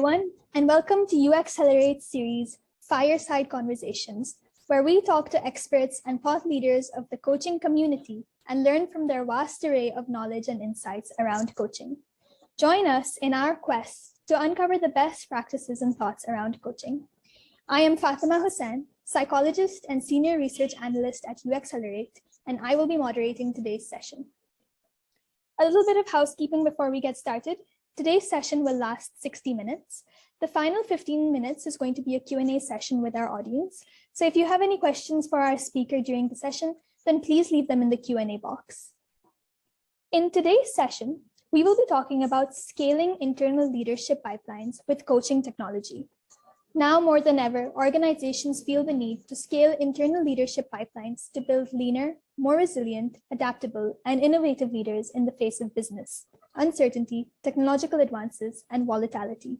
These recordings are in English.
everyone, and welcome to uExcelerate series Fireside Conversations, where we talk to experts and thought leaders of the coaching community and learn from their vast array of knowledge and insights around coaching. Join us in our quest to uncover the best practices and thoughts around coaching. I am Fatima Hussain, psychologist and senior research analyst at uExcelerate, and I will be moderating today's session. A little bit of housekeeping before we get started. Today's session will last 60 minutes. The final 15 minutes is going to be a Q&A session with our audience. So if you have any questions for our speaker during the session, then please leave them in the Q&A box. In today's session, we will be talking about scaling internal leadership pipelines with coaching technology. Now more than ever, organizations feel the need to scale internal leadership pipelines to build leaner, more resilient, adaptable, and innovative leaders in the face of business, uncertainty, technological advances, and volatility.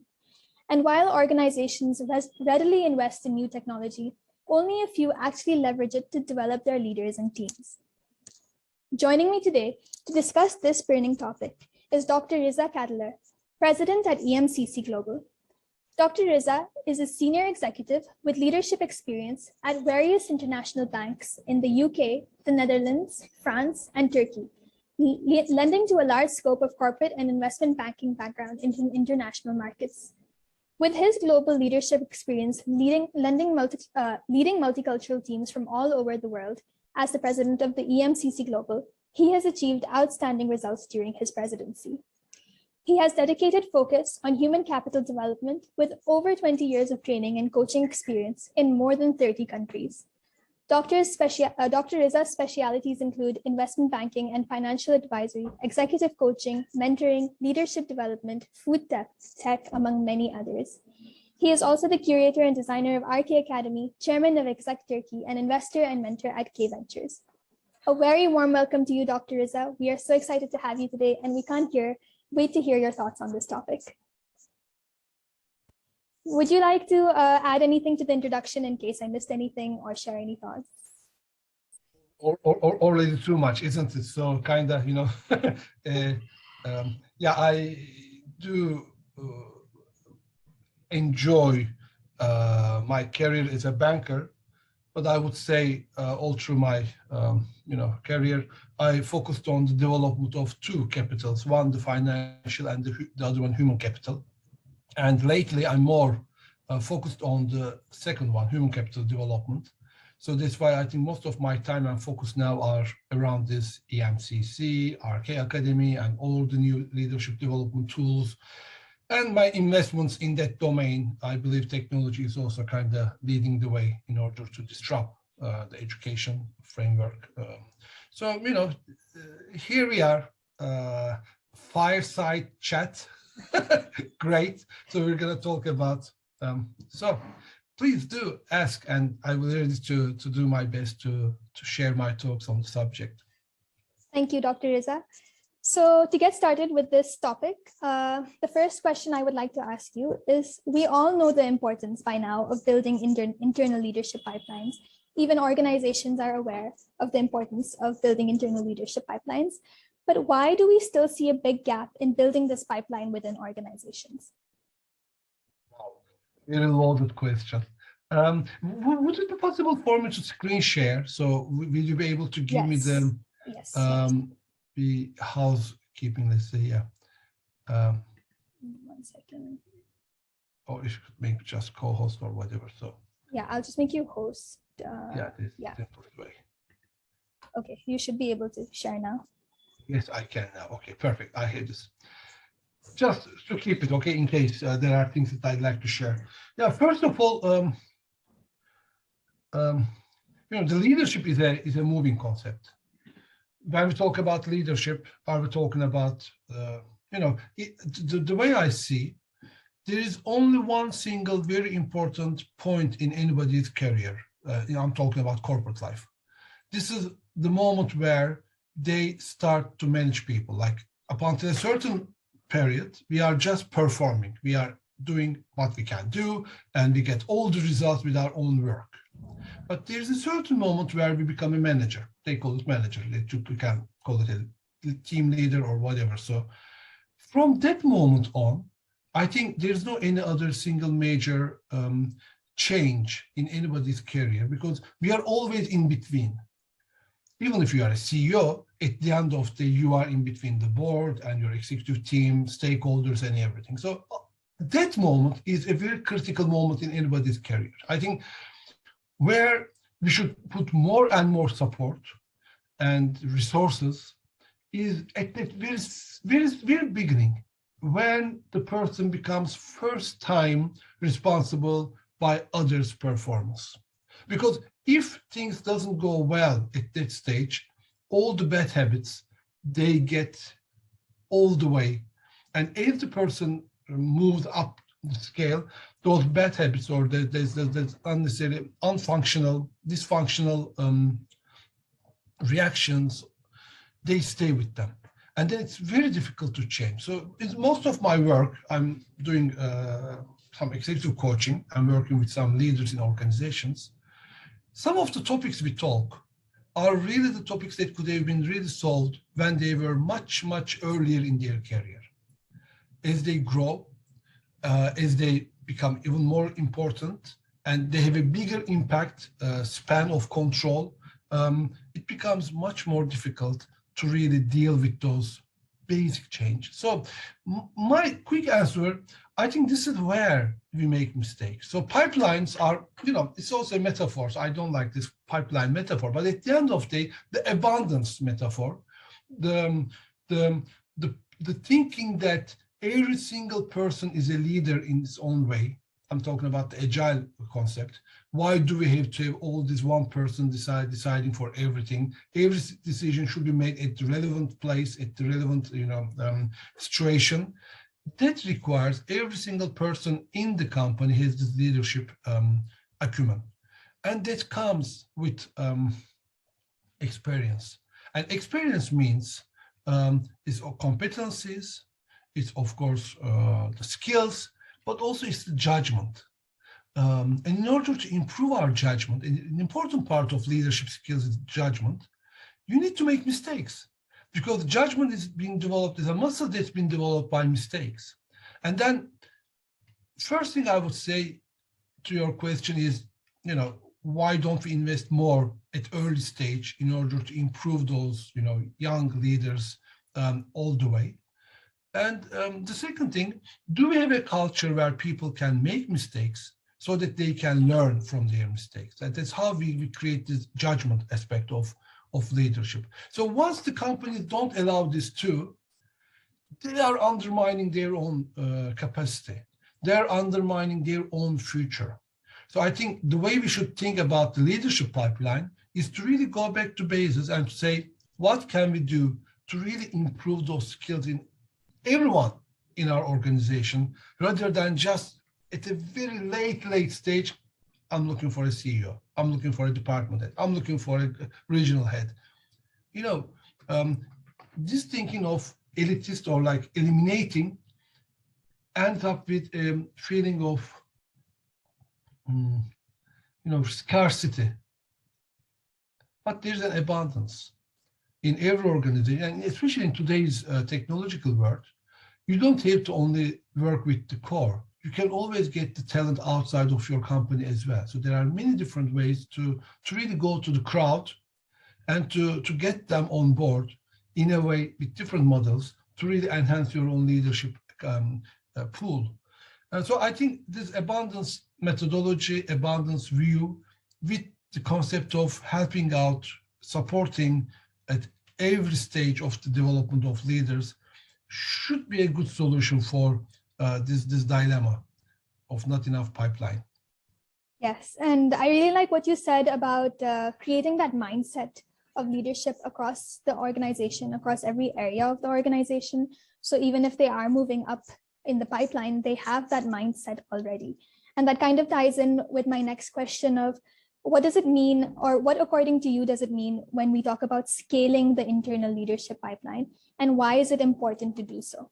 And while organizations readily invest in new technology, only a few actually leverage it to develop their leaders and teams. Joining me today to discuss this burning topic is Dr. Riza Kadilar, President at EMCC Global. Dr. Riza is a senior executive with leadership experience at various international banks in the UK, the Netherlands, France, and Turkey, lending to a large scope of corporate and investment banking background in international markets. With his global leadership experience leading multicultural teams from all over the world as the president of the EMCC Global, he has achieved outstanding results during his presidency. He has dedicated focus on human capital development with over 20 years of training and coaching experience in more than 30 countries. Dr. Riza's specialities include investment banking and financial advisory, executive coaching, mentoring, leadership development, food tech, among many others. He is also the curator and designer of RK Academy, chairman of Exec Turkey, and investor and mentor at K Ventures. A very warm welcome to you, Dr. Riza. We are so excited to have you today, and we can't wait to hear your thoughts on this topic. Would you like to add anything to the introduction in case I missed anything or share any thoughts? Already too much, isn't it? So kind of, yeah, I do enjoy my career as a banker, but I would say all through my career, I focused on the development of two capitals, one the financial and the other one human capital. And lately I'm more focused on the second one, human capital development. So that's why I think most of my time and focus now are around this EMCC, RK Academy, and all the new leadership development tools. And my investments in that domain, I believe technology is also kind of leading the way in order to disrupt the education framework. So, here we are, fireside chat. Great. So we're going to talk about, so please do ask, and I will be ready to do my best to share my thoughts on the subject. Thank you, Dr. Riza. So to get started with this topic, the first question I would like to ask you is, we all know the importance by now of building internal leadership pipelines. Even organizations are aware of the importance of building internal leadership pipelines. But why do we still see a big gap in building this pipeline within organizations? Wow, very loaded question. Would it be possible for me to screen share? So will you be able to give me the the housekeeping, let's say, yeah. 1 second. Or you should make just co-host or whatever. So yeah, I'll just make you host. This simplest way. Okay, you should be able to share now. Yes, I can now. Okay, perfect. I hear this. Just to keep it, okay, in case there are things that I'd like to share. Yeah, first of all, the leadership is a moving concept. When we talk about leadership, are we talking about, the way I see, there is only one single very important point in anybody's career. I'm talking about corporate life. This is the moment where they start to manage people. Like up until a certain period, we are just performing. We are doing what we can do, and we get all the results with our own work. But there's a certain moment where we become a manager. They call it manager. We can call it a team leader or whatever. So from that moment on, I think there's no any other single major change in anybody's career, because we are always in between. Even if you are a CEO, at the end of the day, you are in between the board and your executive team, stakeholders, and everything. So that moment is a very critical moment in anybody's career. I think where we should put more and more support and resources is at the very beginning, when the person becomes first time responsible by others' performance. Because if things doesn't go well at that stage, all the bad habits, they get all the way. And if the person moves up the scale, those bad habits or there's unnecessary, unfunctional, dysfunctional reactions, they stay with them. And then it's very difficult to change. So in most of my work, I'm doing some executive coaching. I'm working with some leaders in organizations. Some of the topics we talk are really the topics that could have been really solved when they were much, much earlier in their career. As they grow, as they become even more important, and they have a bigger impact, span of control, it becomes much more difficult to really deal with those basic changes. So my quick answer, I think this is where we make mistakes. So pipelines are, it's also a metaphor. So I don't like this pipeline metaphor, but at the end of the day, the abundance metaphor, the thinking that every single person is a leader in its own way. I'm talking about the agile concept. Why do we have to have all this one person deciding for everything? Every decision should be made at the relevant place, at the relevant situation. That requires every single person in the company has this leadership acumen. And that comes with experience. And experience means it's competencies, it's of course the skills, but also it's the judgment. And in order to improve our judgment, an important part of leadership skills is judgment. You need to make mistakes, because judgment is being developed as a muscle that's been developed by mistakes. And then first thing I would say to your question is, why don't we invest more at early stage in order to improve those, young leaders all the way? And the second thing, do we have a culture where people can make mistakes so that they can learn from their mistakes? And that's how we create this judgment aspect of leadership. So once the companies don't allow this too, they are undermining their own capacity. They're undermining their own future. So I think the way we should think about the leadership pipeline is to really go back to basics and to say, what can we do to really improve those skills in everyone in our organization, rather than just at a very late stage, I'm looking for a CEO, I'm looking for a department head, I'm looking for a regional head. This thinking of elitist or like eliminating ends up with a feeling of, scarcity. But there's an abundance in every organization, and especially in today's technological world. You don't have to only work with the core. You can always get the talent outside of your company as well. So there are many different ways to really go to the crowd and to get them on board in a way with different models to really enhance your own leadership pool. And so I think this abundance methodology, abundance view, with the concept of helping out, supporting at every stage of the development of leaders, should be a good solution for this dilemma of not enough pipeline. Yes, and I really like what you said about creating that mindset of leadership across the organization, across every area of the organization. So even if they are moving up in the pipeline, they have that mindset already. And that kind of ties in with my next question of, what does it mean, or what according to you does it mean when we talk about scaling the internal leadership pipeline, and why is it important to do so?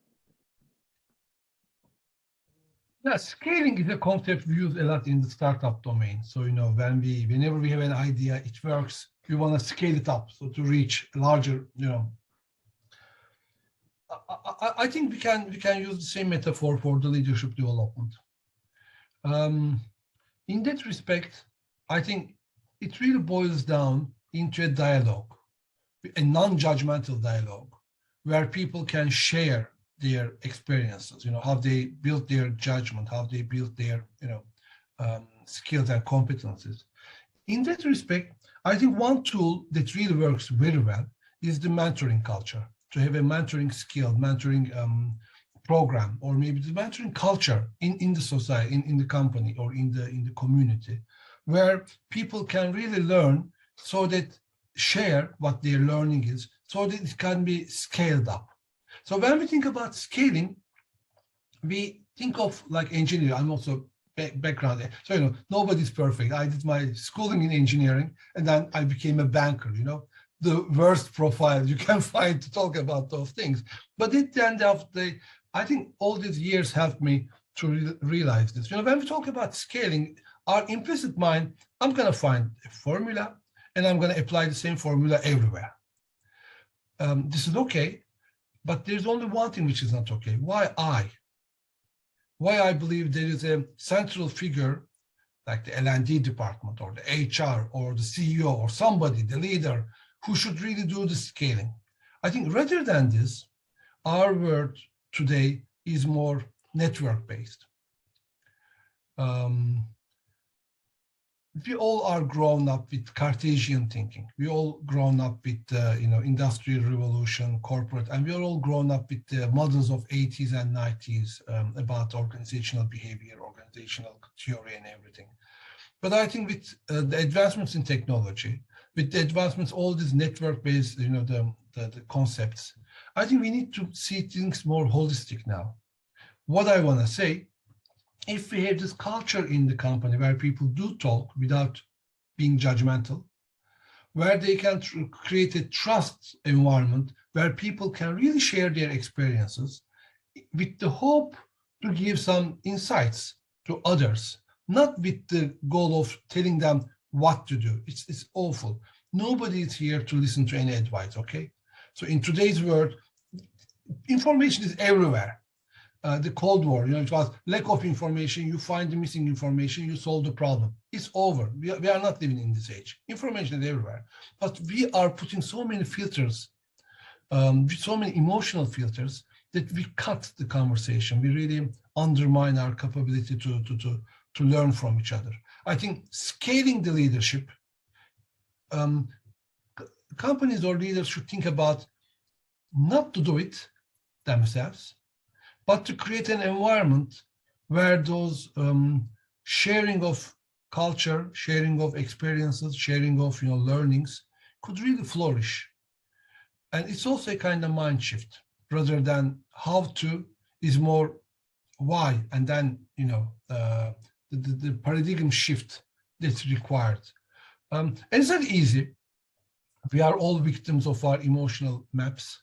Yeah, scaling is a concept we use a lot in the startup domain. So, whenever we have an idea, it works, we want to scale it up, so to reach larger, I think we can use the same metaphor for the leadership development. In that respect, I think it really boils down into a dialogue, a non-judgmental dialogue, where people can share their experiences, how they built their judgment, how they built their, skills and competencies. In that respect, I think one tool that really works very well is the mentoring culture, to have a mentoring skill, mentoring program, or maybe the mentoring culture in the society, in the company, or in the community, where people can really learn so that share what their learning is, so that it can be scaled up. So when we think about scaling, we think of like engineering. I'm also background. So, nobody's perfect. I did my schooling in engineering, and then I became a banker, the worst profile you can find to talk about those things. But at the end of the day, I think all these years helped me to realize this. When we talk about scaling, our implicit mind, I'm going to find a formula, and I'm going to apply the same formula everywhere. This is okay, but there's only one thing which is not okay. Why I believe there is a central figure like the L&D department or the HR or the CEO or somebody, the leader, who should really do the scaling. I think rather than this, our world today is more network-based. We all are grown up with Cartesian thinking. We all grown up with industrial revolution, corporate, and we are all grown up with the models of 80s and 90s about organizational behavior, organizational theory, and everything. But I think with the advancements in technology, with the advancements, all these network-based, the concepts, I think we need to see things more holistic now. What I want to say, if we have this culture in the company where people do talk without being judgmental, where they can create a trust environment where people can really share their experiences with the hope to give some insights to others, not with the goal of telling them what to do. It's awful. Nobody is here to listen to any advice, okay? So in today's world, information is everywhere. The Cold War, it was lack of information, you find the missing information, you solve the problem. It's over. We are not living in this age. Information is everywhere. But we are putting so many filters, so many emotional filters, that we cut the conversation. We really undermine our capability to learn from each other. I think scaling the leadership, companies or leaders should think about not to do it themselves, but to create an environment where those sharing of culture, sharing of experiences, sharing of learnings could really flourish. And it's also a kind of mind shift, rather than how to is more why, and then the paradigm shift that's required. And it's not easy. We are all victims of our emotional maps,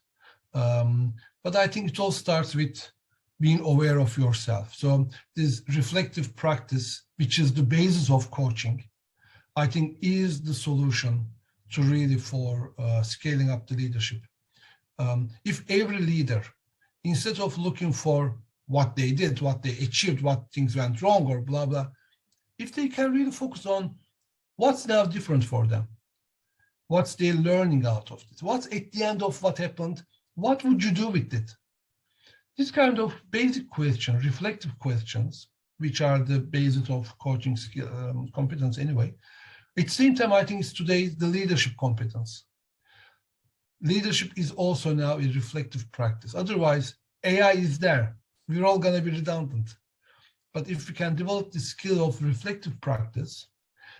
but I think it all starts with being aware of yourself. So this reflective practice, which is the basis of coaching, I think is the solution to really for scaling up the leadership. If every leader, instead of looking for what they did, what they achieved, what things went wrong or blah, blah, if they can really focus on what's now different for them, what's they learning out of it, what's at the end of what happened, what would you do with it? This kind of basic questions, reflective questions, which are the basis of coaching skill, competence anyway. At the same time, I think it's today the leadership competence. Leadership is also now a reflective practice. Otherwise, AI is there. We're all going to be redundant. But if we can develop the skill of reflective practice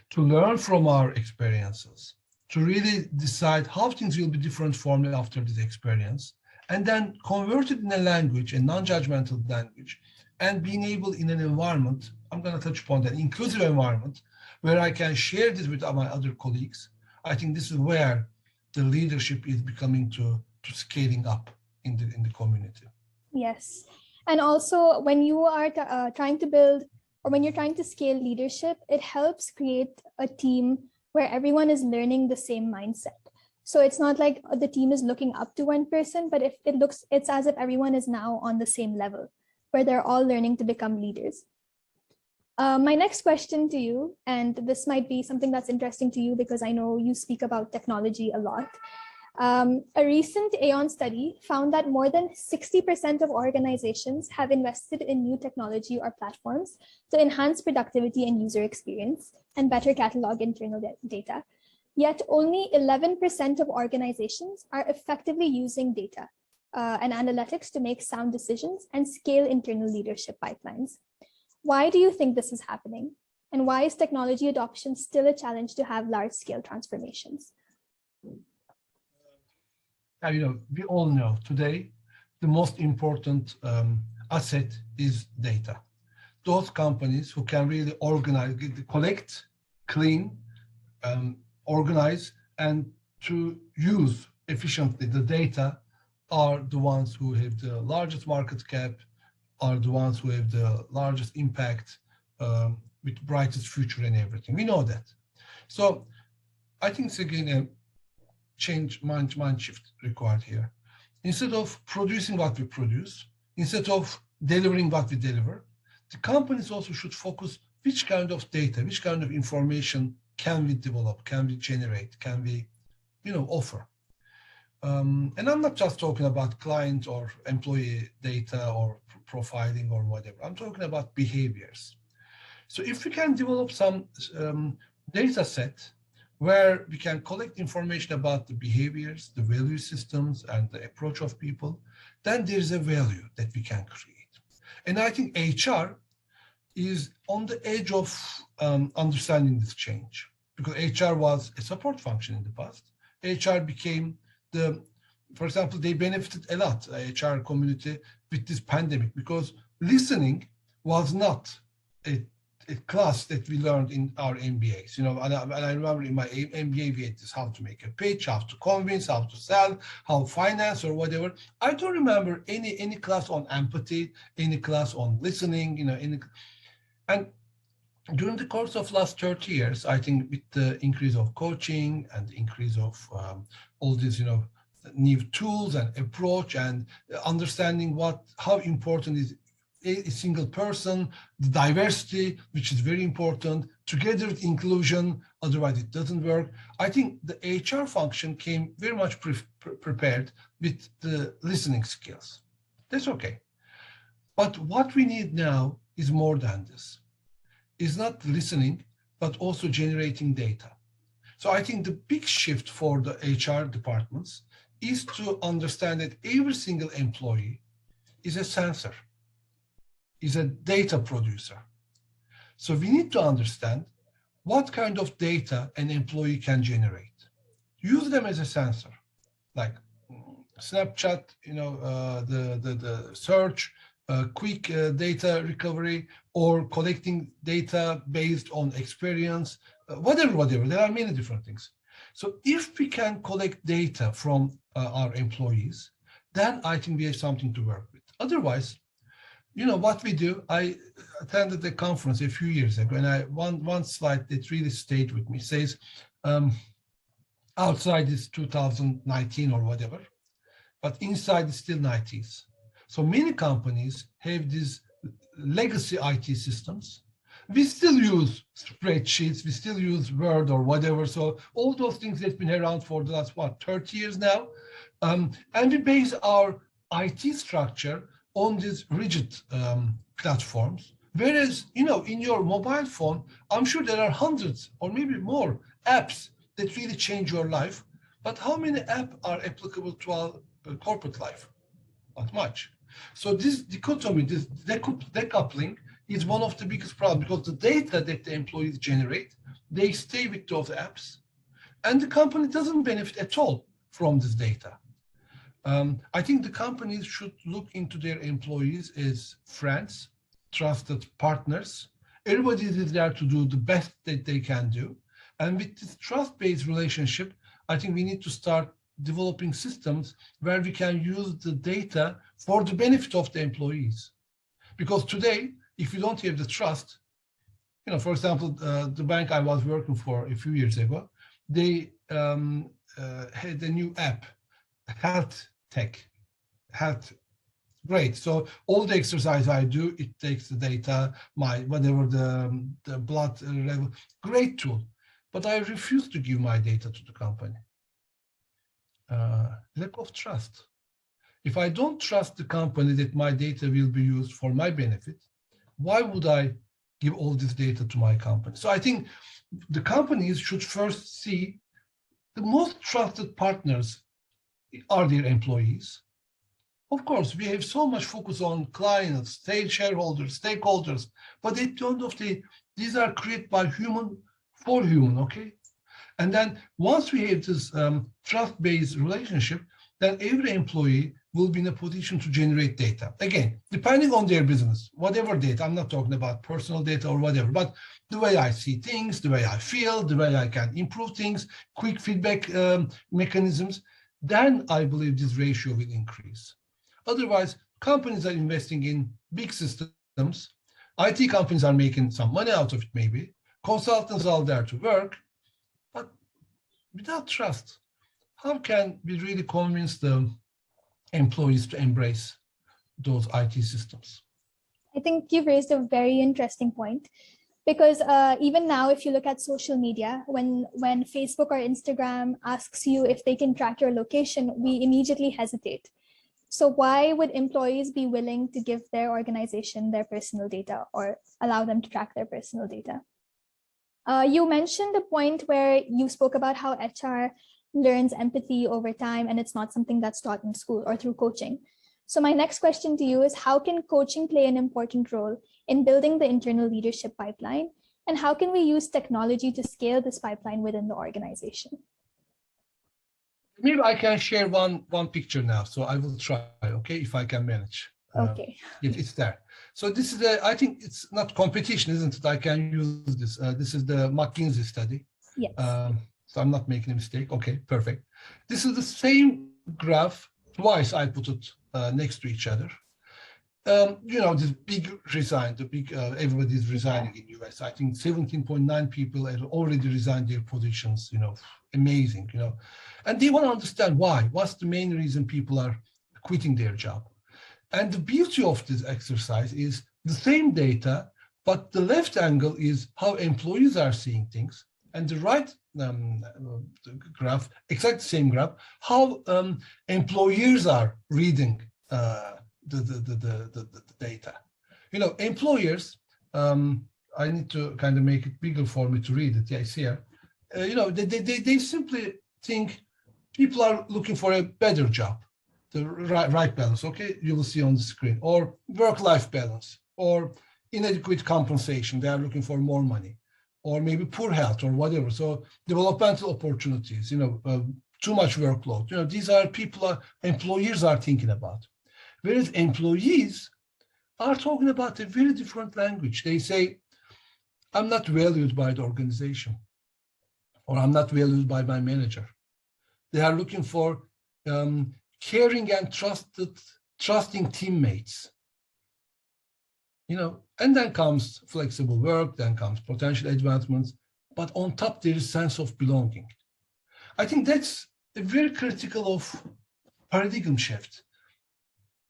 to learn from our experiences, to really decide how things will be different for me after this experience, and then convert it in a language, a non-judgmental language, and being able in an environment, I'm going to touch upon that, inclusive environment, where I can share this with my other colleagues. I think this is where the leadership is becoming to scaling up in the community. Yes. And also when you are trying to build, or when you're trying to scale leadership, it helps create a team where everyone is learning the same mindset. So it's not like the team is looking up to one person, but if it's as if everyone is now on the same level, where they're all learning to become leaders. My next question to you, and this might be something that's interesting to you because I know you speak about technology a lot. A recent Aon study found that more than 60% of organizations have invested in new technology or platforms to enhance productivity and user experience and better catalog internal data. Yet only 11% of organizations are effectively using data and analytics to make sound decisions and scale internal leadership pipelines. Why do you think this is happening? And why is technology adoption still a challenge to have large-scale transformations? We all know today the most important asset is data. Those companies who can really organize, collect, clean, organize, and to use efficiently the data are the ones who have the largest market cap, are the ones who have the largest impact with brightest future and everything. We know that. So I think it's again a mind shift required here. Instead of producing what we produce, instead of delivering what we deliver, the companies also should focus which kind of data, which kind of information can we develop, can we generate, can we, offer. And I'm not just talking about client or employee data or profiling or whatever. I'm talking about behaviors. So if we can develop some data set where we can collect information about the behaviors, the value systems, and the approach of people, then there's a value that we can create. And I think HR is on the edge of understanding this change, because HR was a support function in the past. HR became for example, they benefited a lot, HR community, with this pandemic, because listening was not a class that we learned in our MBAs. And I remember in my MBA, we had this, how to make a pitch, how to convince, how to sell, how finance or whatever. I don't remember any class on empathy, any class on listening, and during the course of last 30 years, I think with the increase of coaching and the increase of all these, new tools and approach and understanding how important is a single person, the diversity, which is very important, together with inclusion, otherwise it doesn't work. I think the HR function came very much prepared with the listening skills. That's okay. But what we need now is more than this. It's not listening, but also generating data. So I think the big shift for the HR departments is to understand that every single employee is a sensor, is a data producer. So we need to understand what kind of data an employee can generate. Use them as a sensor, like Snapchat, the search, quick data recovery, or collecting data based on experience, whatever. There are many different things. So if we can collect data from our employees, then I think we have something to work with. Otherwise, what we do, I attended a conference a few years ago, and one slide that really stayed with me says, outside is 2019 or whatever, but inside is still 90s. So many companies have these legacy IT systems. We still use spreadsheets, we still use Word or whatever. So all those things that's been around for the last, 30 years now. And we base our IT structure on these rigid platforms. Whereas, in your mobile phone, I'm sure there are hundreds or maybe more apps that really change your life. But how many apps are applicable to our corporate life? Not much. So this dichotomy, this decoupling is one of the biggest problems, because the data that the employees generate, they stay with those apps, and the company doesn't benefit at all from this data. I think the companies should look into their employees as friends, trusted partners. Everybody is there to do the best that they can do. And with this trust-based relationship, I think we need to start developing systems where we can use the data for the benefit of the employees. Because today, if you don't have the trust, for example, the bank I was working for a few years ago, they had a new app, health tech, health. Great. So all the exercise I do, it takes the data, my whatever the blood level. Great tool, but I refuse to give my data to the company. Lack of trust. If I don't trust the company that my data will be used for my benefit, why would I give all this data to my company? So I think the companies should first see the most trusted partners are their employees. Of course, we have so much focus on clients, state shareholders, stakeholders, but at the end of the day, these are created by human for human, okay? And then once we have this trust-based relationship, then every employee will be in a position to generate data. Again, depending on their business, whatever data, I'm not talking about personal data or whatever, but the way I see things, the way I feel, the way I can improve things, quick feedback mechanisms, then I believe this ratio will increase. Otherwise, companies are investing in big systems. IT companies are making some money out of it, maybe. Consultants are there to work, but without trust, how can we really convince the employees to embrace those IT systems? I think you've raised a very interesting point, because even now, if you look at social media, when Facebook or Instagram asks you if they can track your location, we immediately hesitate. So why would employees be willing to give their organization their personal data or allow them to track their personal data? You mentioned a point where you spoke about how HR learns empathy over time, and it's not something that's taught in school or through coaching. So my next question to you is, how can coaching play an important role in building the internal leadership pipeline? And how can we use technology to scale this pipeline within the organization? Maybe I can share one picture now, so I will try, okay, if I can manage. Okay. If it's there. So this is I think it's not competition, isn't it? I can use this. This is the McKinsey study. Yes. So I'm not making a mistake. Okay, perfect. This is the same graph. Twice I put it next to each other. You know, this big resign, everybody's resigning in US. I think 17.9 people have already resigned their positions, you know, amazing, you know. And they want to understand why. What's the main reason people are quitting their job? And the beauty of this exercise is the same data, but the left angle is how employees are seeing things. And the right graph, exactly the same graph, how employers are reading the data. You know, employers, I need to kind of make it bigger for me to read it. Yeah, it's here. You know, they simply think people are looking for a better job, the right balance, okay? You will see on the screen, or work-life balance, or inadequate compensation. They are looking for more money, or maybe poor health or whatever. So developmental opportunities, you know, too much workload. You know, these are employers are thinking about. Whereas employees are talking about a very different language. They say, I'm not valued by the organization, or I'm not valued by my manager. They are looking for caring and trusting teammates. You know, and then comes flexible work, then comes potential advancements, but on top there is sense of belonging. I think that's a very critical of paradigm shift.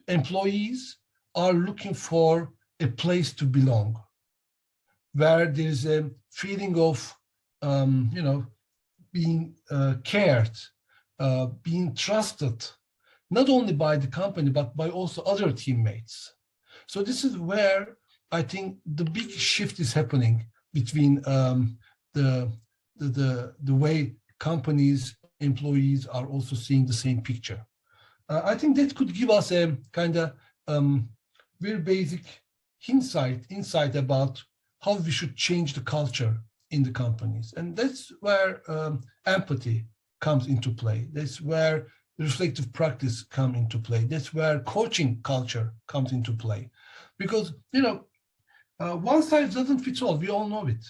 Employees are looking for a place to belong, where there's a feeling of, you know, being cared, being trusted, not only by the company, but by also other teammates. So this is where I think the big shift is happening between the way companies, employees are also seeing the same picture. I think that could give us a kind of very basic insight about how we should change the culture in the companies. And that's where empathy comes into play. That's where reflective practice comes into play. That's where coaching culture comes into play. Because, you know, one size doesn't fit all. We all know it.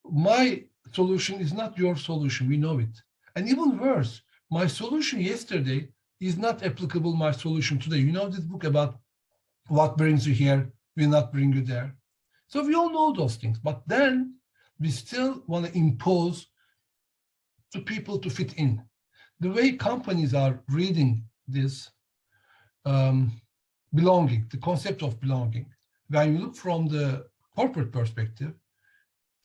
My solution is not your solution. We know it. And even worse, my solution yesterday is not applicable my solution today. You know this book about what brings you here will not bring you there. So we all know those things. But then we still want to impose to people to fit in. The way companies are reading this belonging, the concept of belonging, when you look from the corporate perspective,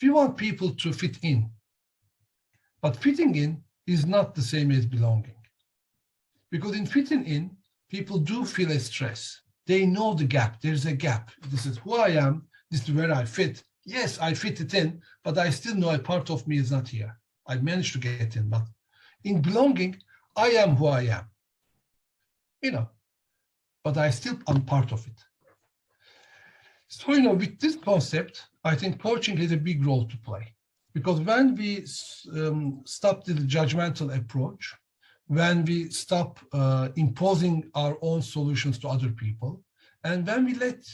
we want people to fit in. But fitting in is not the same as belonging. Because in fitting in, people do feel a stress. They know the gap. There's a gap. This is who I am. This is where I fit. Yes, I fit it in, but I still know a part of me is not here. I managed to get in, but in belonging, I am who I am. But I still am part of it. So, with this concept, I think coaching has a big role to play. Because when we stop the judgmental approach, when we stop imposing our own solutions to other people, and when we let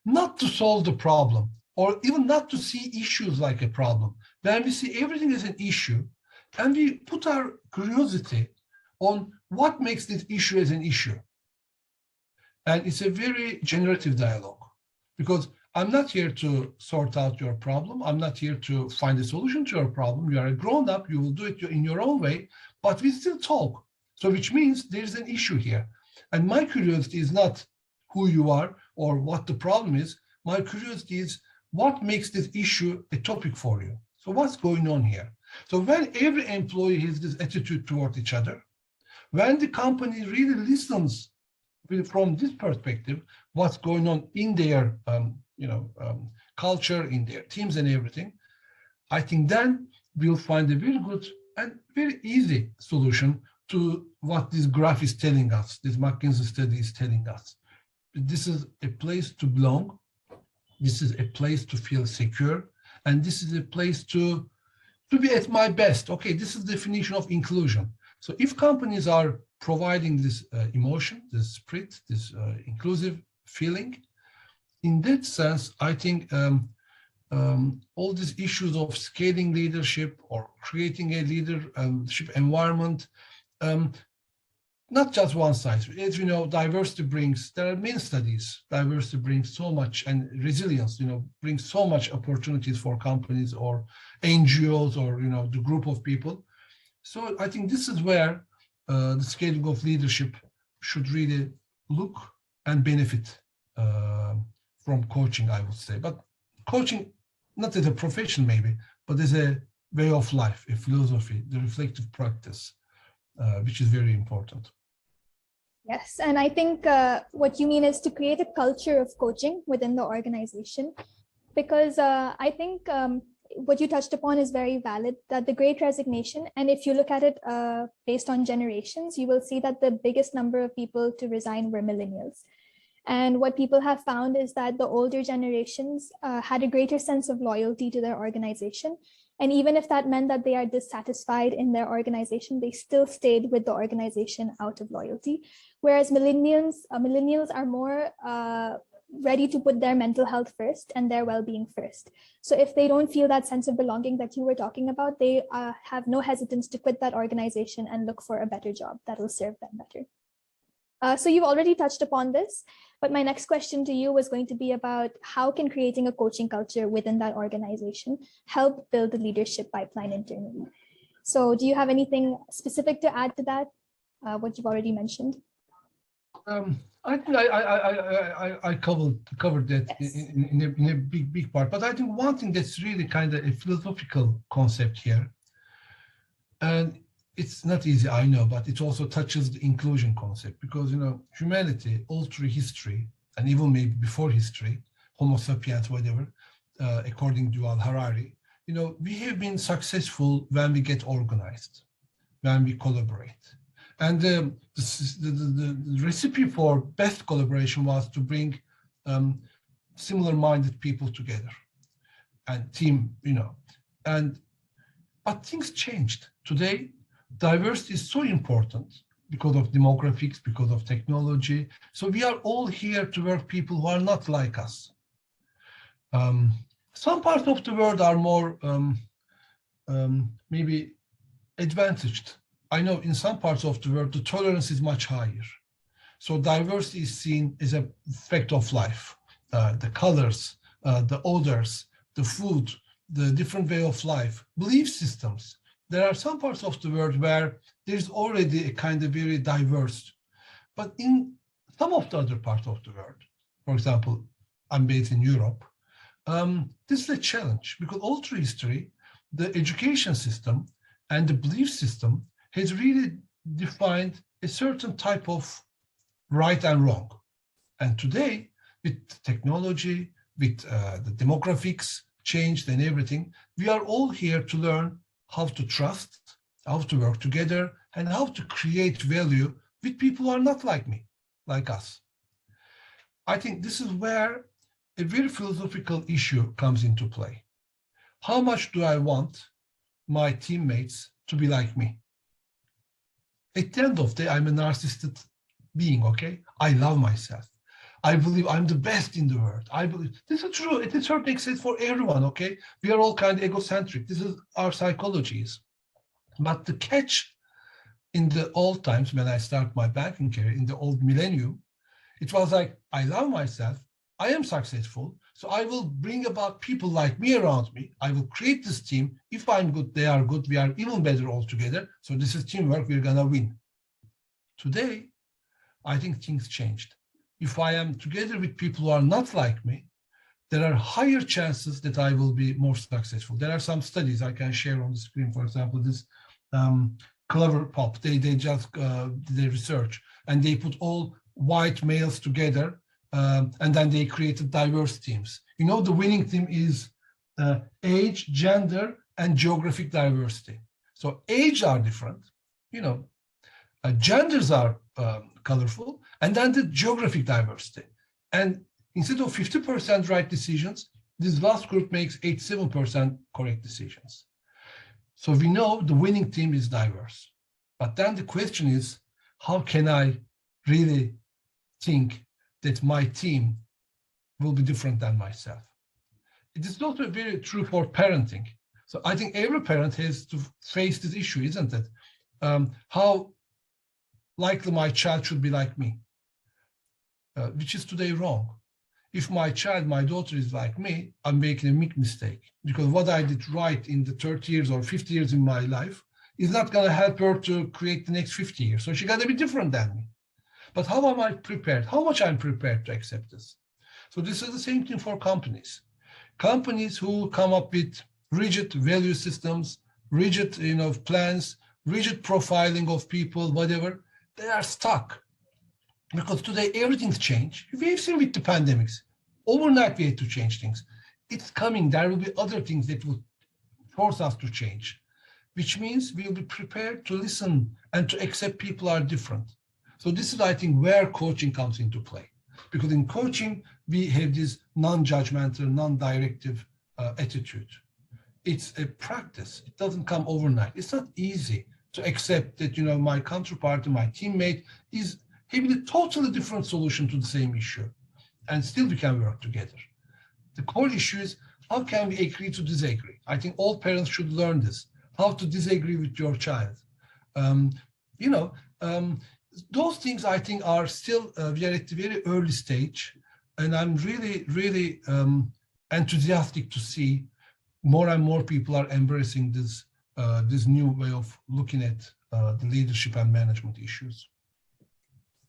not to solve the problem, or even not to see issues like a problem, when we see everything as an issue, and we put our curiosity on what makes this issue as an issue. And it's a very generative dialogue, because I'm not here to sort out your problem. I'm not here to find a solution to your problem. You are a grown-up, you will do it in your own way, but we still talk. So which means there's an issue here. And my curiosity is not who you are or what the problem is. My curiosity is what makes this issue a topic for you. So what's going on here? So when every employee has this attitude toward each other, when the company really listens from this perspective, what's going on in their culture, in their teams and everything, I think then we'll find a very good and very easy solution to what this graph is telling us, this McKinsey study is telling us. This is a place to belong. This is a place to feel secure. And this is a place to be at my best. Okay, this is the definition of inclusion. So if companies are providing this emotion, this spirit, this inclusive feeling, in that sense, I think all these issues of scaling leadership or creating a leadership environment, not just one size. As you know, diversity brings, there are many studies, diversity brings so much, and resilience, brings so much opportunities for companies or NGOs or, the group of people. So I think this is where the scaling of leadership should really look and benefit from coaching, I would say. But coaching, not as a profession maybe, but as a way of life, a philosophy, the reflective practice, which is very important. Yes, and I think what you mean is to create a culture of coaching within the organization, because I think what you touched upon is very valid, that the Great Resignation, and if you look at it based on generations, you will see that the biggest number of people to resign were millennials. And what people have found is that the older generations had a greater sense of loyalty to their organization. And even if that meant that they are dissatisfied in their organization, they still stayed with the organization out of loyalty. Whereas millennials are more ready to put their mental health first and their well-being first. So if they don't feel that sense of belonging that you were talking about, they have no hesitance to quit that organization and look for a better job that will serve them better. So you've already touched upon this, but my next question to you was going to be about how can creating a coaching culture within that organization help build the leadership pipeline internally? So do you have anything specific to add to that, what you've already mentioned? I think I covered that. Yes. in a big part, but I think one thing that's really kind of a philosophical concept here, and it's not easy, I know, but it also touches the inclusion concept, because humanity all through history, and even maybe before history, Homo sapiens, whatever, according to Harari, we have been successful when we get organized, when we collaborate. And the recipe for best collaboration was to bring similar-minded people together and team, but things changed. Today, diversity is so important because of demographics, because of technology. So we are all here to work people who are not like us. Some parts of the world are more maybe advantaged. I know in some parts of the world, the tolerance is much higher. So diversity is seen as a fact of life. The colors, the odors, the food, the different way of life, belief systems, there are some parts of the world where there's already a kind of very diverse, but in some of the other parts of the world, for example, I'm based in Europe, this is a challenge because all through history, the education system and the belief system has really defined a certain type of right and wrong. And today, with technology, with the demographics changed and everything, we are all here to learn how to trust, how to work together, and how to create value with people who are not like me, like us. I think this is where a very philosophical issue comes into play. How much do I want my teammates to be like me? At the end of the day, I'm a narcissistic being, okay? I love myself. I believe I'm the best in the world. I believe this is true. It is certain extent for everyone, okay? We are all kind of egocentric. This is our psychologies. But the catch in the old times when I started my banking career, in the old millennium, it was like, I love myself. I am successful. So I will bring about people like me around me. I will create this team. If I'm good, they are good. We are even better all together. So this is teamwork. We're going to win. Today, I think things changed. If I am together with people who are not like me, there are higher chances that I will be more successful. There are some studies I can share on the screen. For example, this Clever Pop, they just did research and they put all white males together and then they created diverse teams. You know, the winning team is age, gender, and geographic diversity. So age are different, you know, genders are colorful, and then the geographic diversity. And instead of 50% right decisions, this last group makes 87% correct decisions. So we know the winning team is diverse. But then the question is, how can I really think that my team will be different than myself? It is not very true for parenting. So I think every parent has to face this issue, isn't it? How likely my child should be like me, which is today wrong. If my child, my daughter is like me, I'm making a big mistake because what I did right in the 30 years or 50 years in my life is not going to help her to create the next 50 years. So she got to be different than me. But how am I prepared? How much I'm prepared to accept this? So this is the same thing for companies. Companies who come up with rigid value systems, rigid plans, rigid profiling of people, whatever, they are stuck. Because today everything's changed. We've seen with the pandemics. Overnight we had to change things. It's coming. There will be other things that will force us to change, which means we'll be prepared to listen and to accept people are different. So this is, I think, where coaching comes into play. Because in coaching, we have this non-judgmental, non-directive attitude. It's a practice. It doesn't come overnight. It's not easy to accept that, my counterpart, my teammate is having a totally different solution to the same issue. And still we can work together. The core issue is, how can we agree to disagree? I think all parents should learn this, how to disagree with your child. Those things I think are still, we are at the very early stage. And I'm really, really enthusiastic to see more and more people are embracing this new way of looking at the leadership and management issues.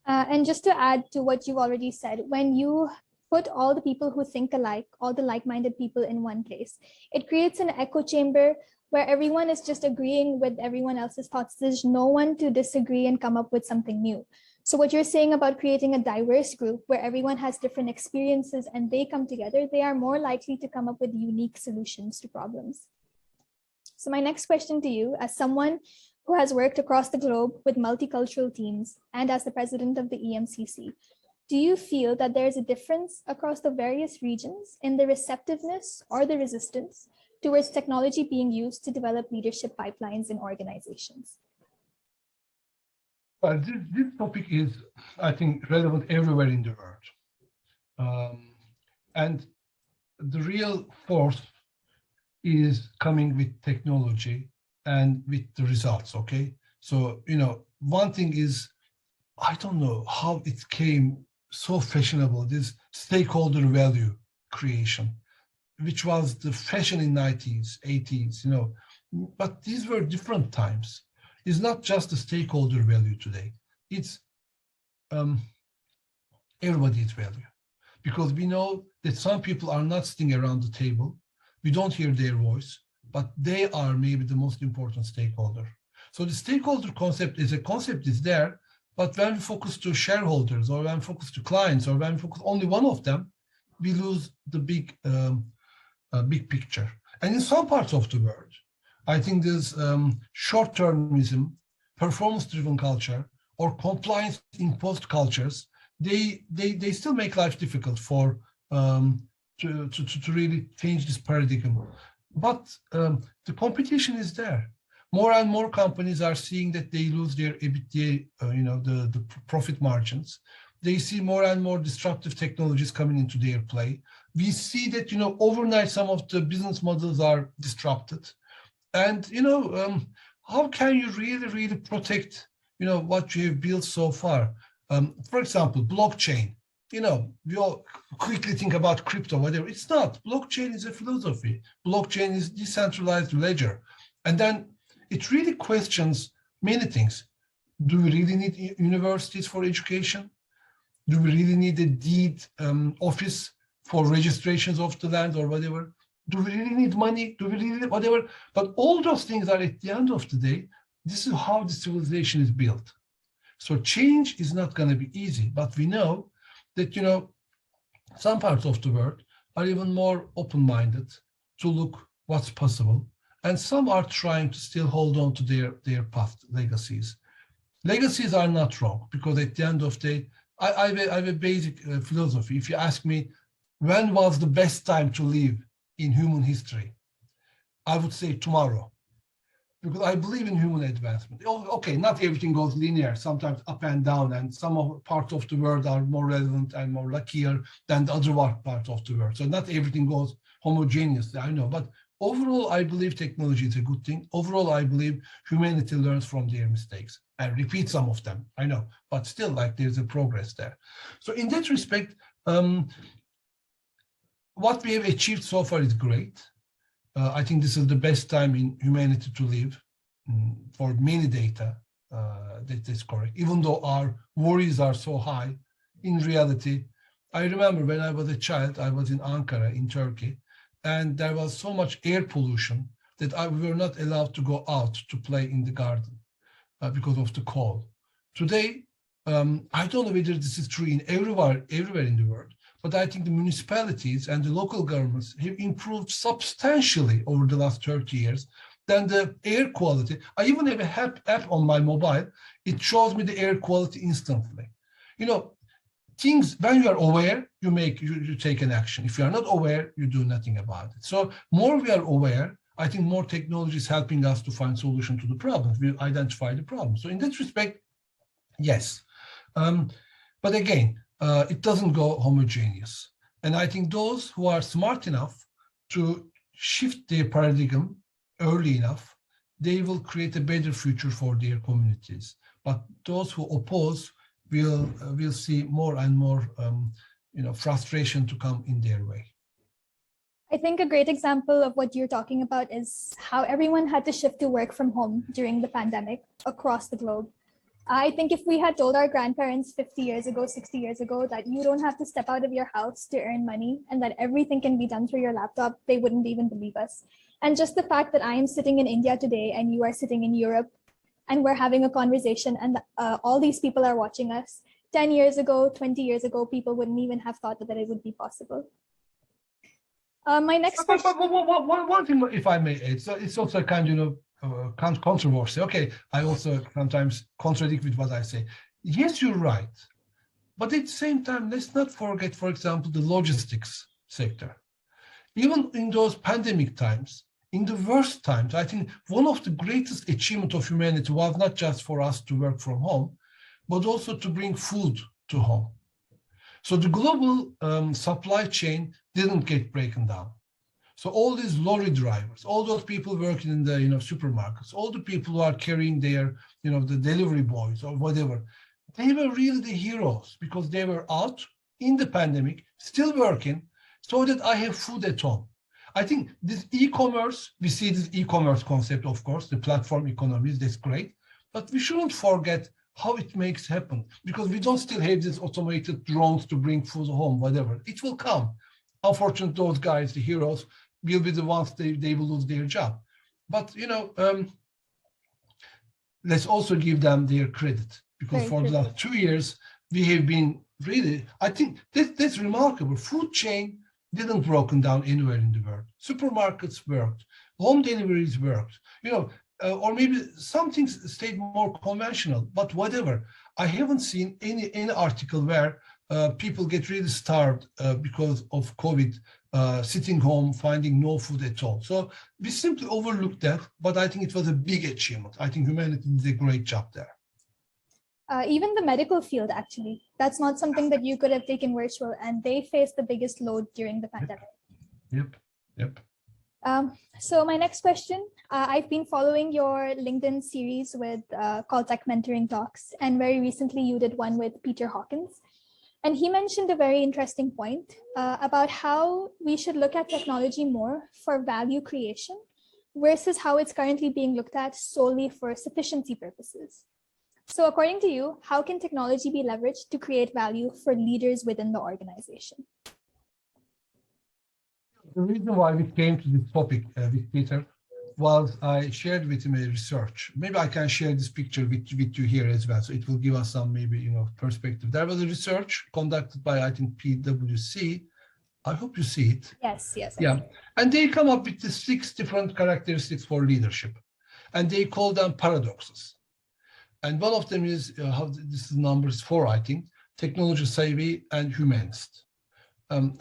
And just to add to what you've already said, when you put all the people who think alike, all the like-minded people in one place, it creates an echo chamber where everyone is just agreeing with everyone else's thoughts. There's no one to disagree and come up with something new. So what you're saying about creating a diverse group where everyone has different experiences and they come together, they are more likely to come up with unique solutions to problems. So my next question to you, as someone who has worked across the globe with multicultural teams and as the president of the EMCC, do you feel that there is a difference across the various regions in the receptiveness or the resistance towards technology being used to develop leadership pipelines in organizations? Well, this topic is, I think, relevant everywhere in the world. And the real force is coming with technology and with the results, okay? So, one thing is, I don't know how it came so fashionable, this stakeholder value creation, which was the fashion in 90s, 80s, but these were different times. It's not just the stakeholder value today. It's everybody's value. Because we know that some people are not sitting around the table. We don't hear their voice, but they are maybe the most important stakeholder. So the stakeholder concept is there, but when we focus to shareholders or when we focus to clients or when we focus only one of them, we lose the big picture. And in some parts of the world, I think there's short-termism, performance-driven culture, or compliance-imposed cultures. They still make life difficult for to really change this paradigm. But the competition is there. More and more companies are seeing that they lose their EBITDA, the profit margins. They see more and more disruptive technologies coming into their play. We see that, overnight some of the business models are disrupted. And, how can you really protect, what you have built so far? For example, blockchain. We all quickly think about crypto, whatever. It's not. Blockchain is a philosophy. Blockchain is decentralized ledger. And then it really questions many things. Do we really need universities for education? Do we really need a deed office for registrations of the land or whatever? Do we really need money? Do we really need whatever? But all those things are, at the end of the day, this is how the civilization is built. So change is not going to be easy, but we know that, some parts of the world are even more open-minded to look what's possible. And some are trying to still hold on to their past legacies. Legacies are not wrong, because at the end of the day, I have a basic philosophy. If you ask me, when was the best time to live in human history? I would say tomorrow, because I believe in human advancement. Okay, not everything goes linear, sometimes up and down, and some parts of the world are more relevant and more luckier than the other parts of the world. So not everything goes homogeneously, I know, but overall, I believe technology is a good thing. Overall, I believe humanity learns from their mistakes and repeats some of them, I know, but still, there's a progress there. So in that respect, what we have achieved so far is great. I think this is the best time in humanity to live for many data. That is correct. Even though our worries are so high, in reality, I remember when I was a child, I was in Ankara, in Turkey, and there was so much air pollution that we were not allowed to go out to play in the garden because of the cold. Today, I don't know whether this is true in everywhere in the world, but I think the municipalities and the local governments have improved substantially over the last 30 years. Then the air quality, I even have a app on my mobile. It shows me the air quality instantly. Things, when you are aware, you take an action. If you are not aware, you do nothing about it. So more we are aware, I think more technology is helping us to find solution to the problems. We identify the problem. So in that respect, yes. But again, it doesn't go homogeneous. And I think those who are smart enough to shift their paradigm early enough, they will create a better future for their communities. But those who oppose will see more and more frustration to come in their way. I think a great example of what you're talking about is how everyone had to shift to work from home during the pandemic across the globe. I think if we had told our grandparents 50 years ago, 60 years ago, that you don't have to step out of your house to earn money and that everything can be done through your laptop, they wouldn't even believe us. And just the fact that I am sitting in India today and you are sitting in Europe and we're having a conversation and all these people are watching us, 10 years ago, 20 years ago, people wouldn't even have thought that it would be possible. My next question. One thing, if I may add, so it's also kind of controversy. Okay, I also sometimes contradict with what I say. Yes, you're right. But at the same time, let's not forget, for example, the logistics sector. Even in those pandemic times, in the worst times, I think one of the greatest achievements of humanity was not just for us to work from home, but also to bring food to home. So the global supply chain didn't get broken down. So all these lorry drivers, all those people working in the supermarkets, all the people who are carrying their the delivery boys or whatever, they were really the heroes because they were out in the pandemic, still working, so that I have food at home. I think this e-commerce, we see this e-commerce concept, of course, the platform economies, that's great. But we shouldn't forget how it makes happen, because we don't still have these automated drones to bring food home, whatever. It will come. Unfortunately, those guys, the heroes, will be the ones they will lose their job. But, let's also give them their credit, because Very for true. the last 2 years, we have been really, I think that's remarkable. Food chain didn't broken down anywhere in the world. Supermarkets worked, home deliveries worked, or maybe some things stayed more conventional, but whatever. I haven't seen any article where people get really starved because of COVID, sitting home, finding no food at all. So we simply overlooked that, but I think it was a big achievement. I think humanity did a great job there. Even the medical field, actually, that's not something that you could have taken virtual, and they faced the biggest load during the pandemic. Yep. So my next question, I've been following your LinkedIn series with Caltech Mentoring Talks, and very recently you did one with Peter Hawkins. And he mentioned a very interesting point about how we should look at technology more for value creation versus how it's currently being looked at solely for sufficiency purposes. So according to you, how can technology be leveraged to create value for leaders within the organization? The reason why we came to this topic with Peter was I shared with him a research. Maybe I can share this picture with you here as well, so it will give us some maybe perspective. There was a research conducted by, I think, PwC. I hope you see it. Yes. Yeah, and they come up with the 6 different characteristics for leadership, and they call them paradoxes. And one of them is how this number is 4, I think: technology savvy and humanist.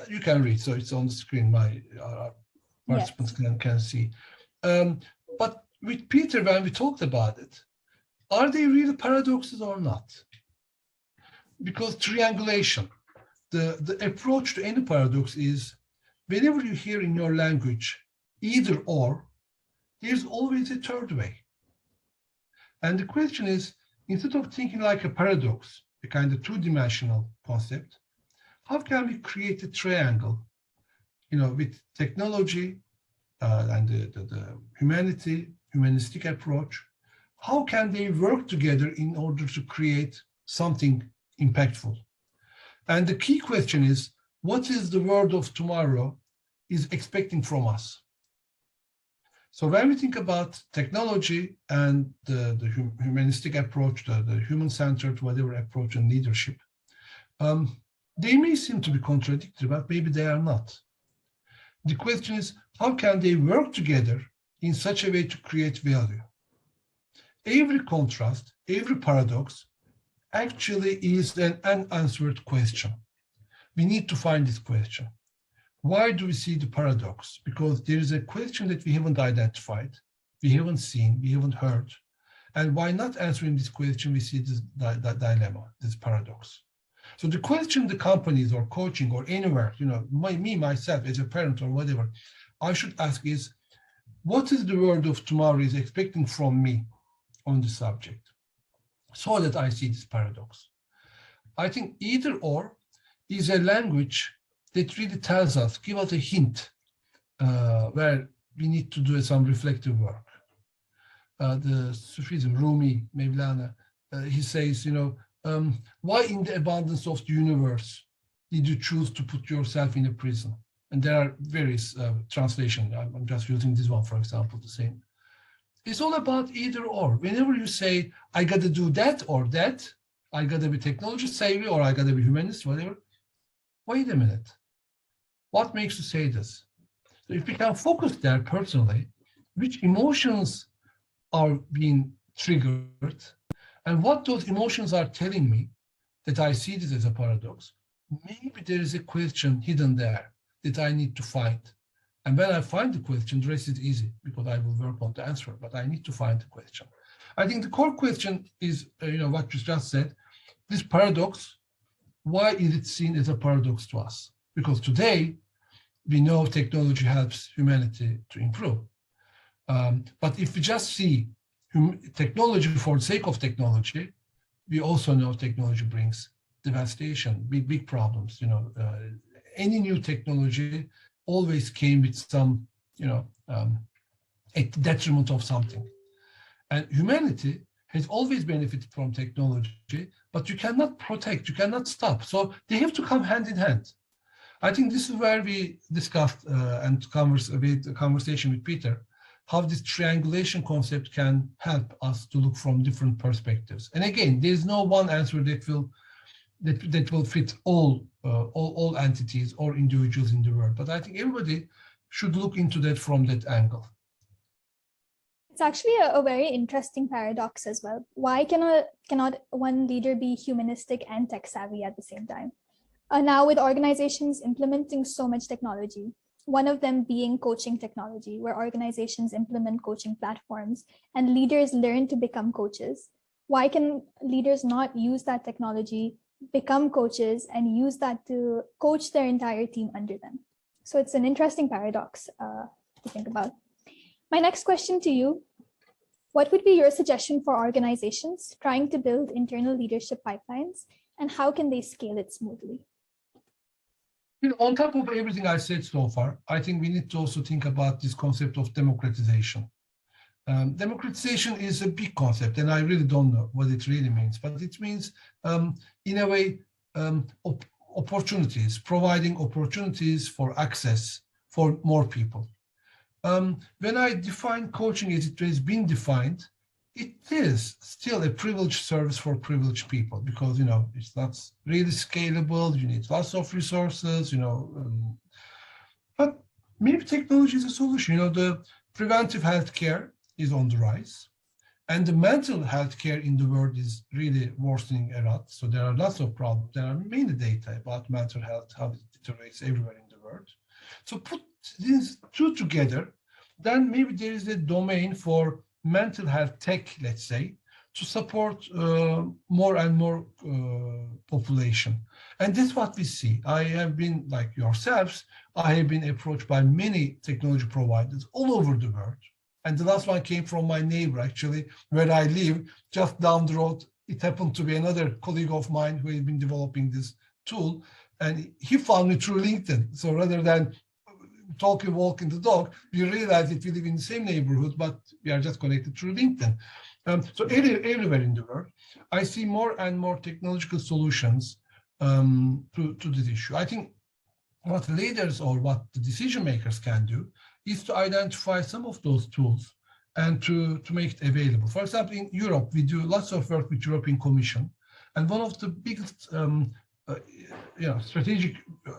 You can read, so it's on the screen. My participants can see. But with Peter, when we talked about it, are they really paradoxes or not? Because triangulation, the approach to any paradox is, whenever you hear in your language either or, there's always a third way. And the question is, instead of thinking like a paradox, a kind of 2-dimensional concept, how can we create a triangle, with technology and the humanistic approach? How can they work together in order to create something impactful? And the key question is, what is the world of tomorrow is expecting from us? So when we think about technology and the humanistic approach, the human-centered, whatever approach and leadership, they may seem to be contradictory, but maybe they are not. The question is, how can they work together in such a way to create value? Every contrast, every paradox actually is an unanswered question. We need to find this question. Why do we see the paradox? Because there is a question that we haven't identified, we haven't seen, we haven't heard. And by not answering this question, we see this dilemma, this paradox. So the question the companies or coaching or anywhere, myself as a parent or whatever, I should ask is, what is the world of tomorrow is expecting from me on the subject, so that I see this paradox? I think either or is a language that really tells us, give us a hint where we need to do some reflective work. The Sufism, Rumi, Mevlana, he says, why in the abundance of the universe did you choose to put yourself in a prison? And there are various translations. I'm just using this one, for example, the same. It's all about either or. Whenever you say, I got to do that or that, I got to be technology savvy or I got to be humanist, whatever. Wait a minute. What makes you say this? So if we can focus there personally, which emotions are being triggered and what those emotions are telling me that I see this as a paradox, maybe there is a question hidden there that I need to find. And when I find the question, the rest is easy because I will work on the answer, but I need to find the question. I think the core question is, what you just said, this paradox, why is it seen as a paradox to us? Because today, we know technology helps humanity to improve. But if we just see technology for the sake of technology, we also know technology brings devastation, big problems. Any new technology always came with some, at the detriment of something. And humanity has always benefited from technology, but you cannot protect, you cannot stop. So they have to come hand in hand. I think this is where we discussed and conversation with Peter, how this triangulation concept can help us to look from different perspectives. And again, there's no one answer that will fit all entities or individuals in the world. But I think everybody should look into that from that angle. It's actually a very interesting paradox as well. Why cannot one leader be humanistic and tech savvy at the same time? Now with organizations implementing so much technology, one of them being coaching technology, where organizations implement coaching platforms and leaders learn to become coaches. Why can leaders not use that technology, become coaches, and use that to coach their entire team under them? So it's an interesting paradox to think about. My next question to you, what would be your suggestion for organizations trying to build internal leadership pipelines, and how can they scale it smoothly? On top of everything I said so far, I think we need to also think about this concept of democratization. Democratization is a big concept, and I really don't know what it really means, but it means, in a way, opportunities, providing opportunities for access for more people. When I define coaching as it has been defined, it is still a privileged service for privileged people because, it's not really scalable. You need lots of resources, but maybe technology is a solution. The preventive healthcare is on the rise, and the mental health care in the world is really worsening a lot. So there are lots of problems. There are many data about mental health, how it deteriorates everywhere in the world. So put these two together, then maybe there is a domain for mental health tech, let's say, to support more and more population. And that's what we see. I have been, like yourselves, I have been approached by many technology providers all over the world. And the last one came from my neighbor, actually, where I live, just down the road. It happened to be another colleague of mine who has been developing this tool. And he found me through LinkedIn. So rather than walking the dog, we realized that we live in the same neighborhood, but we are just connected through LinkedIn. So everywhere in the world, I see more and more technological solutions to this issue. I think what leaders or what the decision makers can do is to identify some of those tools and to make it available. For example, in Europe, we do lots of work with European Commission, and one of the biggest strategic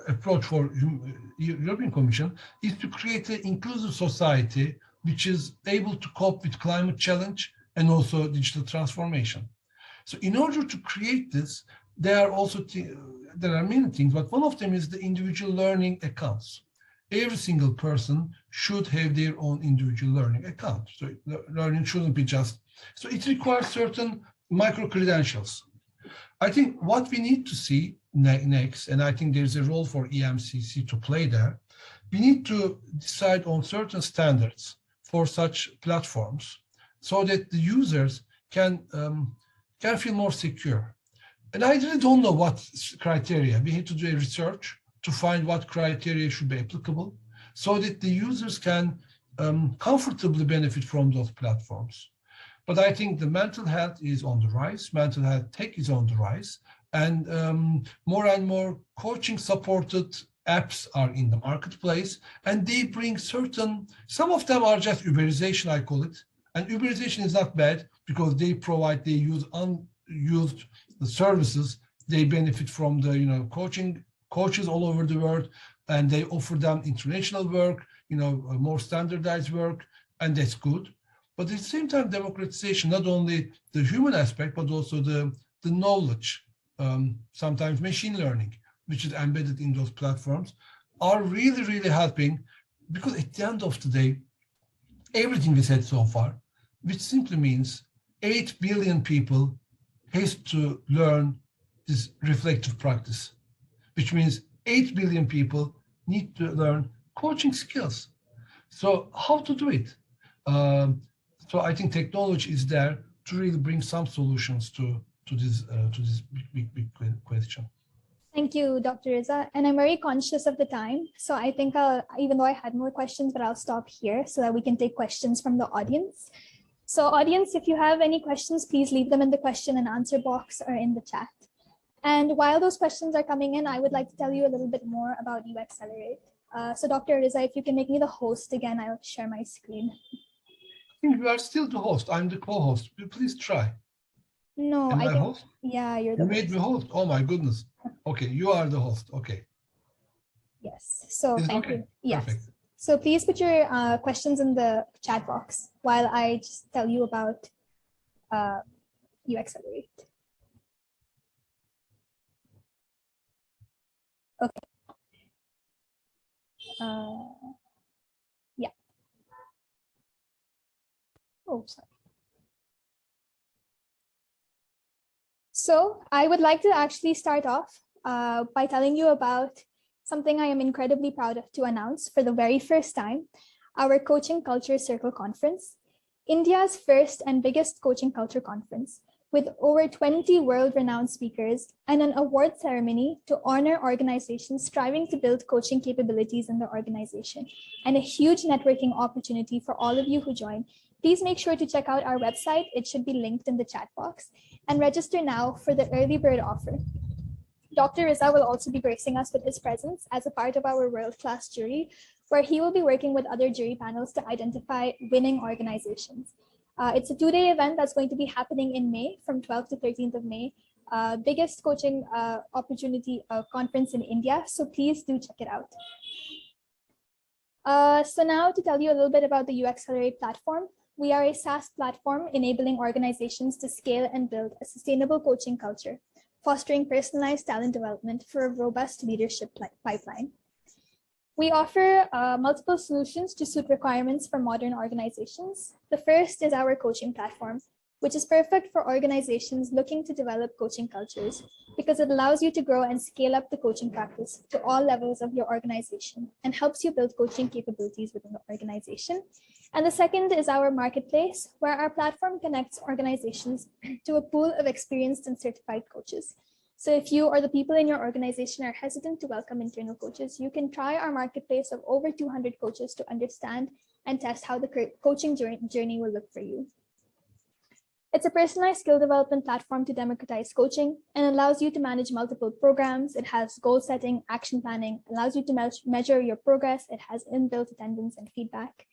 approach for European Commission is to create an inclusive society which is able to cope with climate challenge and also digital transformation. So in order to create this, there are many things, but one of them is the individual learning accounts. Every single person should have their own individual learning account. So learning shouldn't be just, so it requires certain micro-credentials. I think what we need to see next, and I think there's a role for EMCC to play there, we need to decide on certain standards for such platforms so that the users can feel more secure. And I really don't know what criteria. We need to do a research to find what criteria should be applicable so that the users can comfortably benefit from those platforms. But I think the mental health is on the rise, mental health tech is on the rise, and more coaching supported apps are in the marketplace, and they bring some of them are just Uberization, I call it. And Uberization is not bad because they use unused services, they benefit from the coaches all over the world, and they offer them international work, more standardized work, and that's good. But at the same time, democratization, not only the human aspect, but also the knowledge, sometimes machine learning, which is embedded in those platforms, are really, really helping, because at the end of the day, everything we said so far, which simply means 8 billion people has to learn this reflective practice, which means 8 billion people need to learn coaching skills. So how to do it? So I think technology is there to really bring some solutions to this big question. Thank you, Dr. Riza. And I'm very conscious of the time. So I think even though I had more questions, but I'll stop here so that we can take questions from the audience. So audience, if you have any questions, please leave them in the question and answer box or in the chat. And while those questions are coming in, I would like to tell you a little bit more about uExcelerate. So Dr. Riza, if you can make me the host again, I'll share my screen. I think you are still the host. I'm the co-host. Please try. No, Am I I think, host? yeah, you're the You host. made me host. Oh my goodness. Okay, you are the host. Okay. Yes. So thank you. Yes. Perfect. So please put your questions in the chat box while I just tell you about uExcelerate. Okay. Yeah. Oh, sorry. So I would like to actually start off by telling you about something I am incredibly proud of to announce for the very first time, our Coaching Culture Circle Conference, India's first and biggest coaching culture conference, with over 20 world-renowned speakers and an award ceremony to honor organizations striving to build coaching capabilities in their organization, and a huge networking opportunity for all of you who join. Please make sure to check out our website. It should be linked in the chat box, and register now for the early bird offer. Dr. Riza will also be gracing us with his presence as a part of our world-class jury, where he will be working with other jury panels to identify winning organizations. It's a two-day event that's going to be happening in May, from 12th to 13th of May, biggest coaching opportunity conference in India. So please do check it out. So now to tell you a little bit about the uExcelerate platform. We are a SaaS platform enabling organizations to scale and build a sustainable coaching culture, fostering personalized talent development for a robust leadership pipeline. We offer multiple solutions to suit requirements for modern organizations. The first is our coaching platform, which is perfect for organizations looking to develop coaching cultures because it allows you to grow and scale up the coaching practice to all levels of your organization and helps you build coaching capabilities within the organization. And the second is our marketplace, where our platform connects organizations to a pool of experienced and certified coaches. So if you or the people in your organization are hesitant to welcome internal coaches, you can try our marketplace of over 200 coaches to understand and test how the coaching journey will look for you. It's a personalized skill development platform to democratize coaching and allows you to manage multiple programs. It has goal setting, action planning, allows you to measure your progress. It has inbuilt attendance and feedback.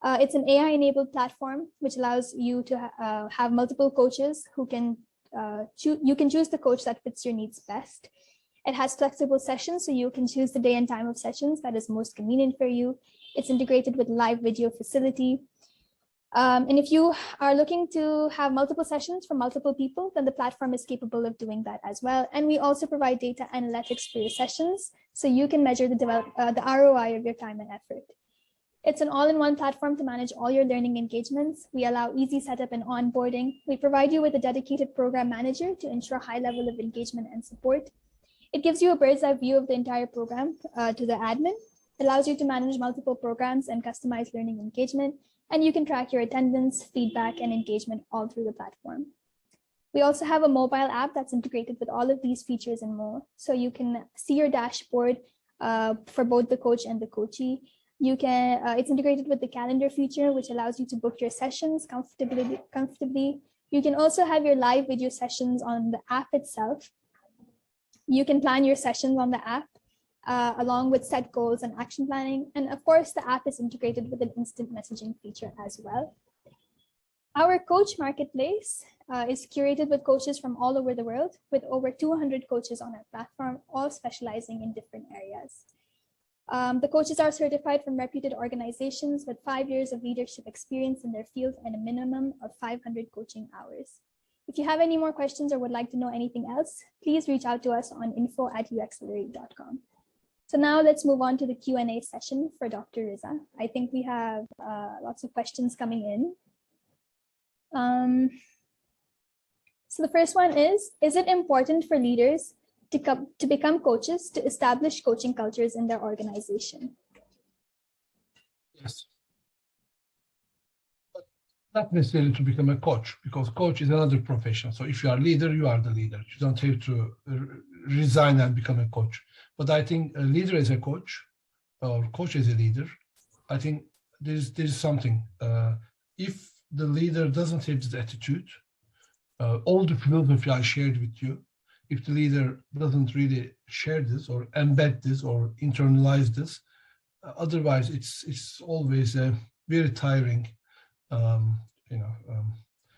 It's an AI-enabled platform, which allows you to have multiple coaches who can you can choose the coach that fits your needs best. It has flexible sessions, so you can choose the day and time of sessions that is most convenient for you. It's integrated with live video facility. And if you are looking to have multiple sessions for multiple people, then the platform is capable of doing that as well. And we also provide data analytics for your sessions, so you can measure the ROI of your time and effort. It's an all-in-one platform to manage all your learning engagements. We allow easy setup and onboarding. We provide you with a dedicated program manager to ensure high level of engagement and support. It gives you a bird's eye view of the entire program to the admin. It allows you to manage multiple programs and customize learning engagement. And you can track your attendance, feedback, and engagement all through the platform. We also have a mobile app that's integrated with all of these features and more. So you can see your dashboard for both the coach and the coachee. You can, it's integrated with the calendar feature, which allows you to book your sessions comfortably. You can also have your live video sessions on the app itself. You can plan your sessions on the app along with set goals and action planning. And of course, the app is integrated with an instant messaging feature as well. Our coach marketplace is curated with coaches from all over the world, with over 200 coaches on our platform, all specializing in different areas. The coaches are certified from reputed organizations with 5 years of leadership experience in their field and a minimum of 500 coaching hours. If you have any more questions or would like to know anything else, please reach out to us on info@uexcelerate.com. So now let's move on to the Q&A session for Dr. Riza. I think we have lots of questions coming in. So the first one is it important for leaders to become coaches to establish coaching cultures in their organization? Yes. But not necessarily to become a coach, because coach is another profession. So if you are a leader, you are the leader. You don't have to resign and become a coach. But I think a leader as a coach, or coach as a leader, I think there's something. If the leader doesn't have this attitude, all the philosophy I shared with you, if the leader doesn't really share this or embed this or internalize this, otherwise it's always a very tiring.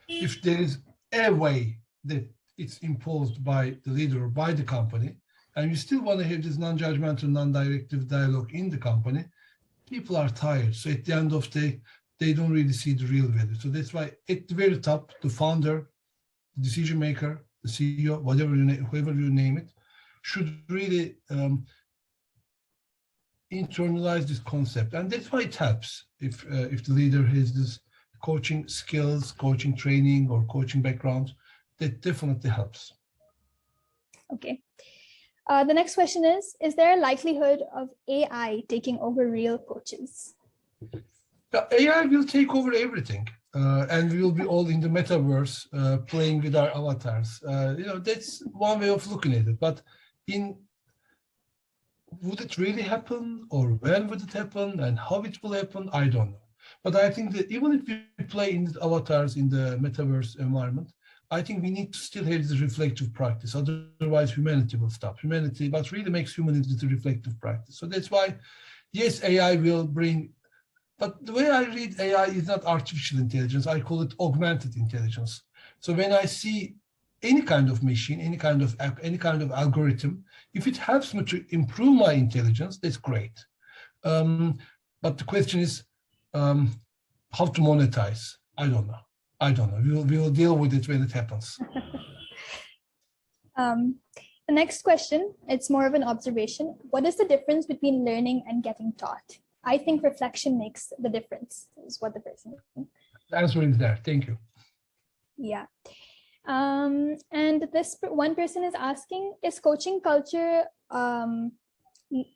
If there is a way that it's imposed by the leader or by the company, and you still want to have this non-judgmental, non-directive dialogue in the company, people are tired. So at the end of the day, they don't really see the real value. So that's why at the very top, the founder, the decision maker, the CEO, whoever you name it, should really internalize this concept. And that's why it helps if the leader has this coaching skills, coaching training, or coaching background. That definitely helps. Okay. The next question is there a likelihood of AI taking over real coaches? AI will take over everything, and we will be all in the metaverse playing with our avatars. That's one way of looking at it. But would it really happen, or when would it happen, and how it will happen? I don't know. But I think that even if we play in the avatars in the metaverse environment, I think we need to still have this reflective practice. Otherwise, humanity will stop. What really makes humanity is the reflective practice. So that's why, yes, AI will bring. But the way I read AI is not artificial intelligence. I call it augmented intelligence. So when I see any kind of machine, any kind of app, any kind of algorithm, if it helps me to improve my intelligence, that's great. But the question is how to monetize. I don't know. We will deal with it when it happens. The next question, it's more of an observation. What is the difference between learning and getting taught? I think reflection makes the difference, is what the person is saying. The answer is there. Thank you. Yeah. And this one person is asking, is coaching culture,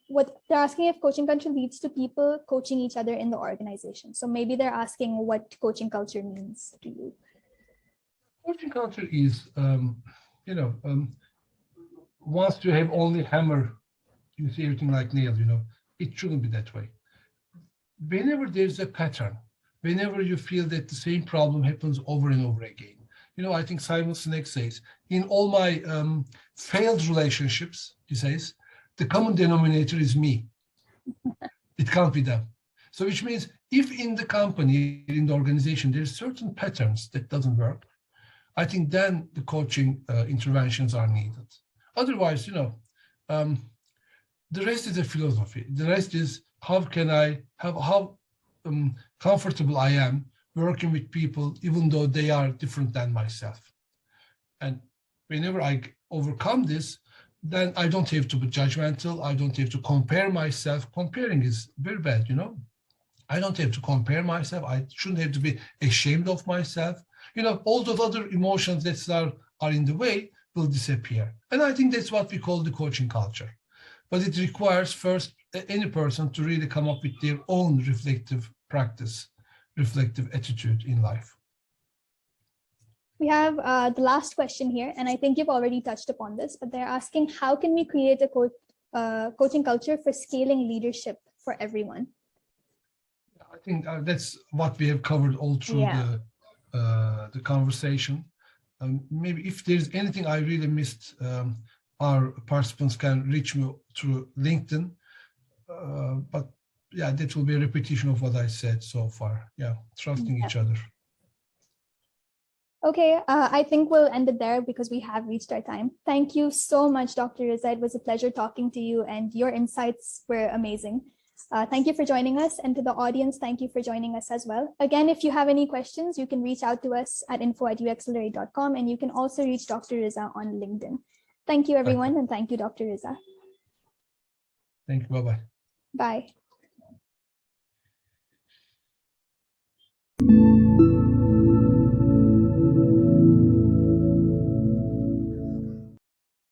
what they're asking if coaching culture leads to people coaching each other in the organization. So maybe they're asking what coaching culture means to you. Coaching culture is, once you have only hammer, you see everything like nail, it shouldn't be that way. Whenever there's a pattern, whenever you feel that the same problem happens over and over again, I think Simon Sinek says, in all my failed relationships, he says, the common denominator is me. It can't be them. So which means if in the company, in the organization, there's certain patterns that doesn't work, I think then the coaching interventions are needed. Otherwise, the rest is a philosophy. The rest is how comfortable I am working with people, even though they are different than myself. And whenever I overcome this, then I don't have to be judgmental. I don't have to compare myself. Comparing is very bad, I don't have to compare myself. I shouldn't have to be ashamed of myself. All those other emotions that are in the way will disappear. And I think that's what we call the coaching culture. But it requires first any person to really come up with their own reflective practice, reflective attitude in life. We have the last question here, and I think you've already touched upon this, but they're asking, how can we create a coaching culture for scaling leadership for everyone? I think that's what we have covered all through the conversation. Maybe if there's anything I really missed, our participants can reach me through LinkedIn. But yeah, that will be a repetition of what I said so far. Yeah, trusting each other. Okay, I think we'll end it there because we have reached our time. Thank you so much, Dr. Riza. It was a pleasure talking to you, and your insights were amazing. Thank you for joining us, and to the audience, thank you for joining us as well. Again, if you have any questions, you can reach out to us at info@uExcelerate.com, and you can also reach Dr. Riza on LinkedIn. Thank you, everyone, and thank you, Dr. Riza. Thank you. Bye-bye. Bye.